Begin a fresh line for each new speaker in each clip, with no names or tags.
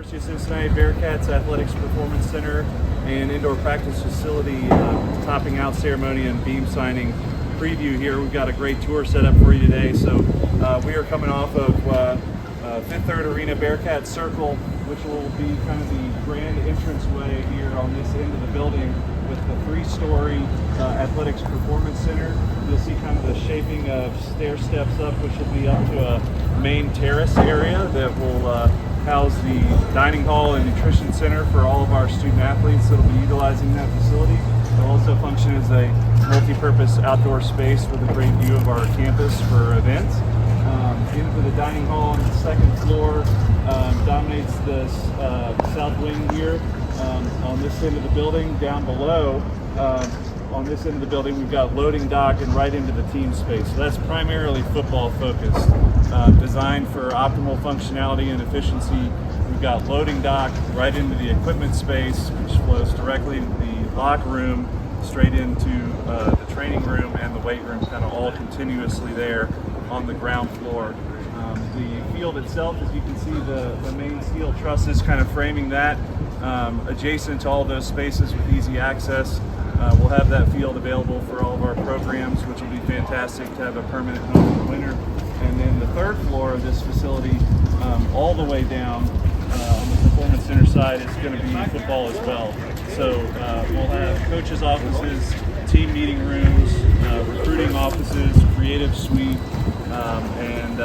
University of Cincinnati Bearcats Athletics Performance Center and indoor practice facility topping out ceremony and beam signing preview here. We've got a great tour set up for you today. So we are coming off of Fifth Third Arena Bearcat Circle, which will be kind of the grand entranceway here on this end of the building with the 3-story Athletics Performance Center. You'll see kind of the shaping of stair steps up, which will be up to a main terrace area that will house the dining hall and nutrition center for all of our student athletes that will be utilizing that facility. It'll also function as a multi-purpose outdoor space with a great view of our campus for events. Into the dining hall on the second floor dominates the south wing here. On this end of the building, down below, on this end of the building, we've got loading dock and right into the team space. So that's primarily football focused, designed for optimal functionality and efficiency. We've got loading dock right into the equipment space, which flows directly into the locker room, straight into the training room and the weight room, kind of all continuously there on the ground floor. The field itself, as you can see, the main steel trusses kind of framing that, adjacent to all those spaces with easy access. We'll have that field available for all of our programs, which will be fantastic to have a permanent home in the winter. And then the third floor of this facility, all the way down on the Performance Center side, is going to be football as well. So we'll have coaches' offices, team meeting rooms, recruiting offices, creative suite, and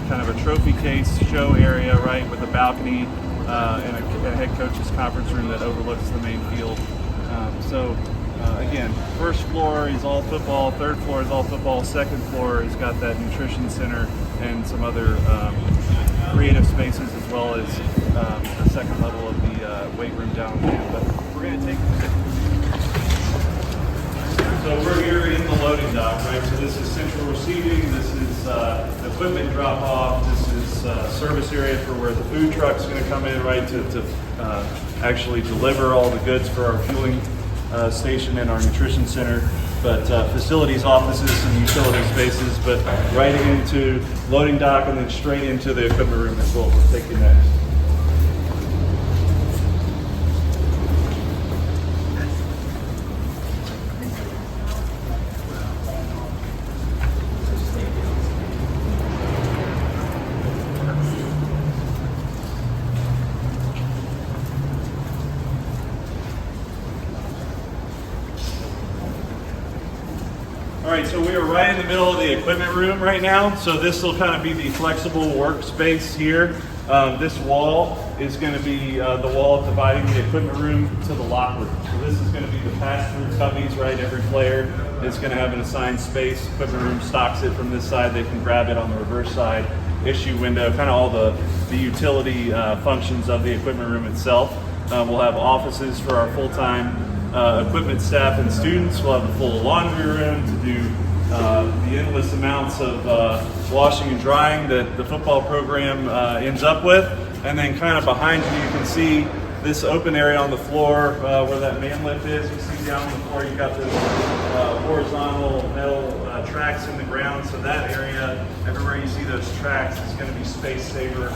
kind of a trophy case show area, right, with a balcony and a head coach's conference room that overlooks the main field. Again, first floor is all football, third floor is all football, second floor has got that nutrition center and some other creative spaces, as well as the second level of the weight room down there. But we're going to take So we're here in the loading dock, right? So this is central receiving, this is equipment drop off, this is service area for where the food truck's going to come in, right, to actually deliver all the goods for our fueling station and our nutrition center, but facilities, offices, and utility spaces, but right into loading dock and then straight into the equipment room as well. We'll take you next. All right, so we are right in the middle of the equipment room right now. So this will kind of be the flexible workspace here. This wall is going to be the wall dividing the equipment room to the locker room. So this is going to be the pass-through cubbies, right? Every player is going to have an assigned space. Equipment room stocks it from this side. They can grab it on the reverse side. Issue window, kind of all the utility functions of the equipment room itself. We'll have offices for our full-time equipment staff and students. We'll have a full laundry room to do the endless amounts of washing and drying that the football program ends up with. And then kind of behind you, you can see this open area on the floor where that man lift is. You see down on the floor, you've got those horizontal metal tracks in the ground. So that area, everywhere you see those tracks, is going to be space saver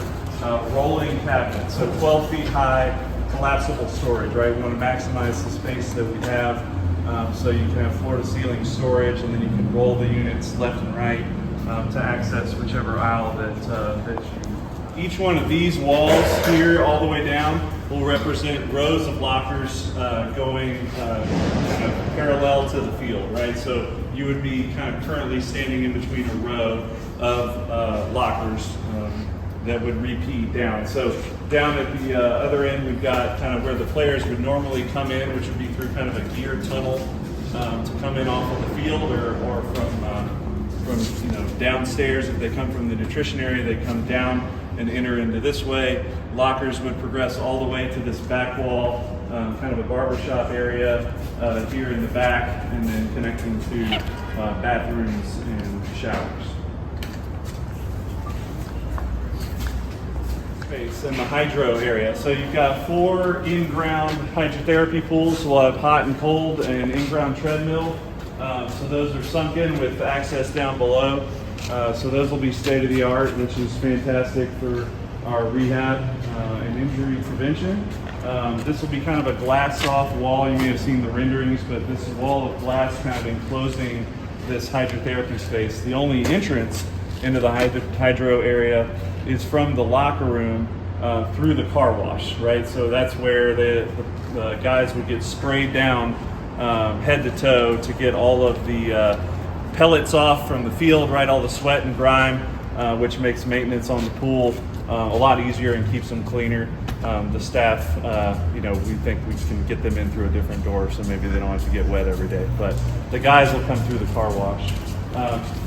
rolling cabinets. So 12 feet high, collapsible storage, right? We want to maximize the space that we have, so you can have floor-to-ceiling storage, and then you can roll the units left and right to access whichever aisle that you. Each one of these walls here, all the way down, will represent rows of lockers going kind of parallel to the field, right? So you would be kind of currently standing in between a row of lockers that would repeat down. So down at the other end, we've got kind of where the players would normally come in, which would be through kind of a geared tunnel to come in off of the field, or from downstairs. If they come from the nutrition area, they come down and enter into this way. Lockers would progress all the way to this back wall, kind of a barbershop area here in the back, and then connecting to bathrooms and showers. Space in the hydro area. So you've got 4 in-ground hydrotherapy pools. We'll have hot and cold and in-ground treadmill. So those are sunk in with access down below. So those will be state-of-the-art, which is fantastic for our rehab and injury prevention. This will be kind of a glass-off wall. You may have seen the renderings, but this wall of glass kind of enclosing this hydrotherapy space. The only entrance into the hydro area is from the locker room through the car wash, right? So that's where the guys would get sprayed down head to toe to get all of the pellets off from the field, right? All the sweat and grime, which makes maintenance on the pool a lot easier and keeps them cleaner. The staff, we think we can get them in through a different door, so maybe they don't have to get wet every day. But the guys will come through the car wash.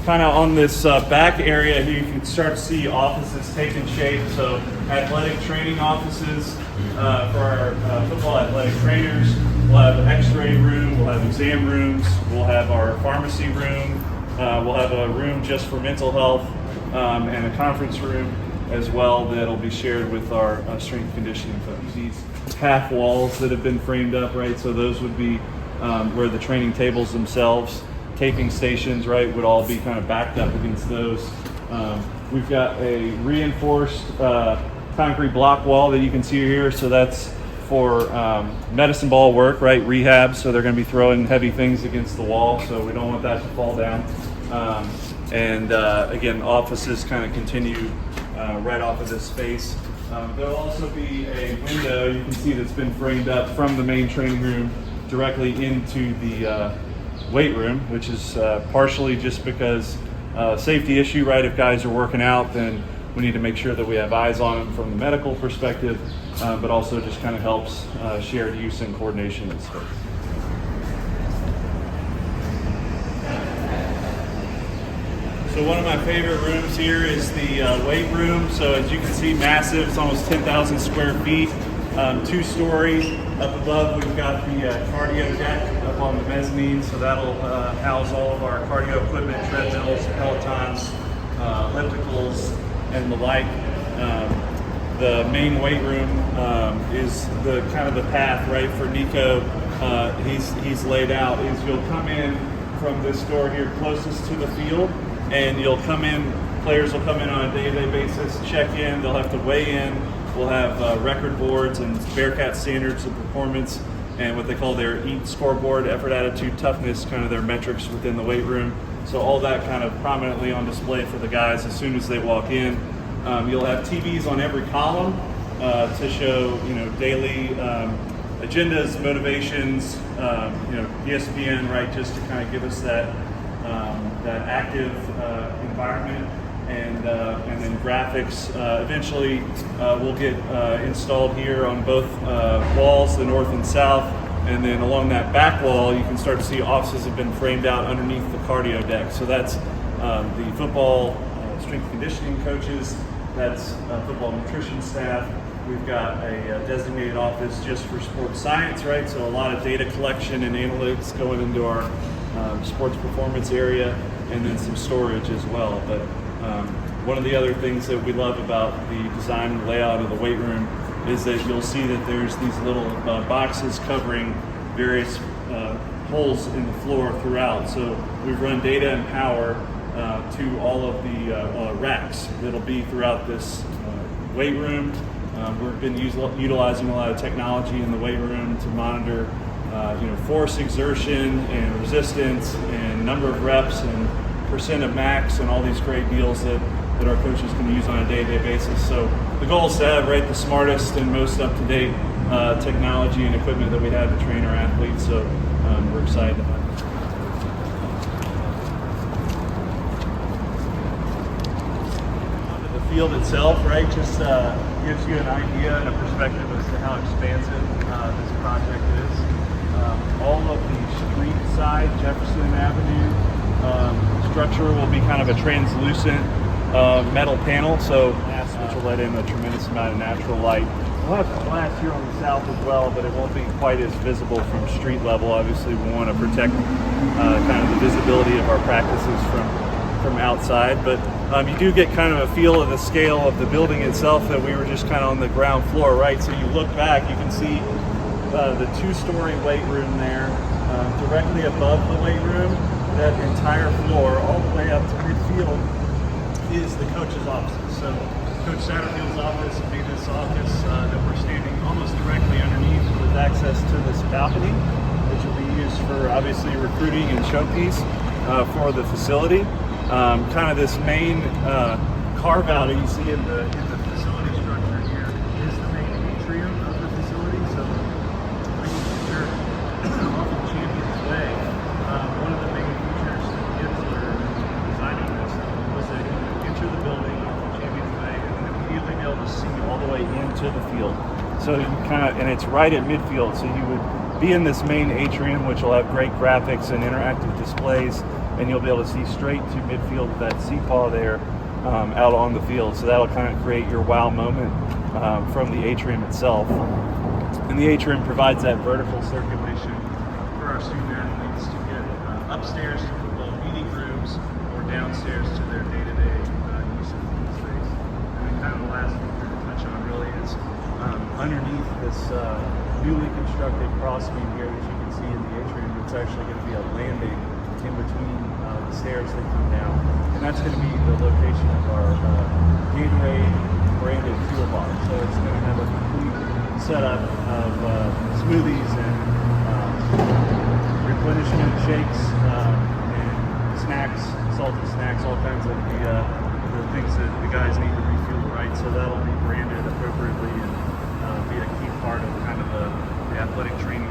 Kind of on this back area here, you can start to see offices taking shape. So athletic training offices for our football athletic trainers. We'll have an x-ray room, we'll have exam rooms, we'll have our pharmacy room, we'll have a room just for mental health, and a conference room as well that'll be shared with our strength conditioning folks. These half walls that have been framed up, right? So those would be where the training tables themselves, taping stations, right, would all be kind of backed up against those. We've got a reinforced concrete block wall that you can see here. So that's for medicine ball work, right, rehab. So they're going to be throwing heavy things against the wall, so we don't want that to fall down. Again, offices kind of continue right off of this space. There'll also be a window you can see that's been framed up from the main training room directly into the weight room, which is partially just because safety issue, right? If guys are working out, then we need to make sure that we have eyes on them from the medical perspective, but also just kind of helps shared use and coordination in space. So one of my favorite rooms here is the weight room. So as you can see, massive, it's almost 10,000 square feet, 2-story. Up above, we've got the cardio deck up on the mezzanine, so that'll house all of our cardio equipment, treadmills, pelotons, ellipticals, and the like. The main weight room is the kind of the path, right, for Nico. He's laid out is you'll come in from this door here closest to the field, and you'll come in, players will come in on a day-to-day basis, check in, they'll have to weigh in. We'll have record boards and Bearcat standards of performance and what they call their EAT scoreboard, effort, attitude, toughness, kind of their metrics within the weight room. So all that kind of prominently on display for the guys as soon as they walk in. You'll have TVs on every column to show, daily agendas, motivations, ESPN, right, just to kind of give us that active environment. And then graphics eventually will get installed here on both walls, the north and south. And then along that back wall, you can start to see offices have been framed out underneath the cardio deck. So that's the football strength conditioning coaches, that's football nutrition staff. We've got a designated office just for sports science, right? So a lot of data collection and analytics going into our sports performance area, and then some storage as well. But one of the other things that we love about the design and layout of the weight room is that you'll see that there's these little boxes covering various holes in the floor throughout. So we've run data and power to all of the racks that'll be throughout this weight room. We've been utilizing a lot of technology in the weight room to monitor force exertion and resistance and number of reps and percent of max and all these great deals that our coaches can use on a day-to-day basis. So the goal is to have the smartest and most up-to-date technology and equipment that we have to train our athletes. So we're excited to have it. Onto the field itself, right, just gives you an idea and a perspective as to how expansive this project is. All of the street side, Jefferson Avenue, structure will be kind of a translucent metal panel, so which will let in a tremendous amount of natural light. We'll have glass here on the south as well, but it won't be quite as visible from street level. Obviously, we want to protect kind of the visibility of our practices from outside, but you do get kind of a feel of the scale of the building itself that we were just kind of on the ground floor, right? So you look back, you can see the 2-story weight room there, directly above the weight room. That entire floor, all the way up to midfield, is the coach's offices. So Coach Satterfield's office will be this office that we're standing almost directly underneath with access to this balcony, which will be used for obviously recruiting and showpiece for the facility. Kind of this main carve out that you see in the facility structure here is the main atrium of the facility. So when you enter off of Champions Way, one of the main features that kids were designing this was that you would enter the building off of Champions Way and then immediately be able to see all the way into the field. So you and it's right at midfield, so you would be in this main atrium, which will have great graphics and interactive displays, and you'll be able to see straight to midfield with that CPAW there out on the field. So that'll kind of create your wow moment from the atrium itself. And the atrium provides that vertical circulation for our student athletes to get upstairs to football meeting rooms or downstairs to their day-to-day use of field space. And then kind of the last thing to touch on really is underneath this newly constructed crossbeam here that you can see in the atrium, it's actually going to be a landing in between the stairs that come down. And that's going to be the location of our Gatorade branded fuel bar. So it's going to have a complete setup of smoothies and replenishment shakes and snacks, salty snacks, all kinds of the things that the guys need to refuel, right? So that'll be branded appropriately and be a key part of kind of the athletic training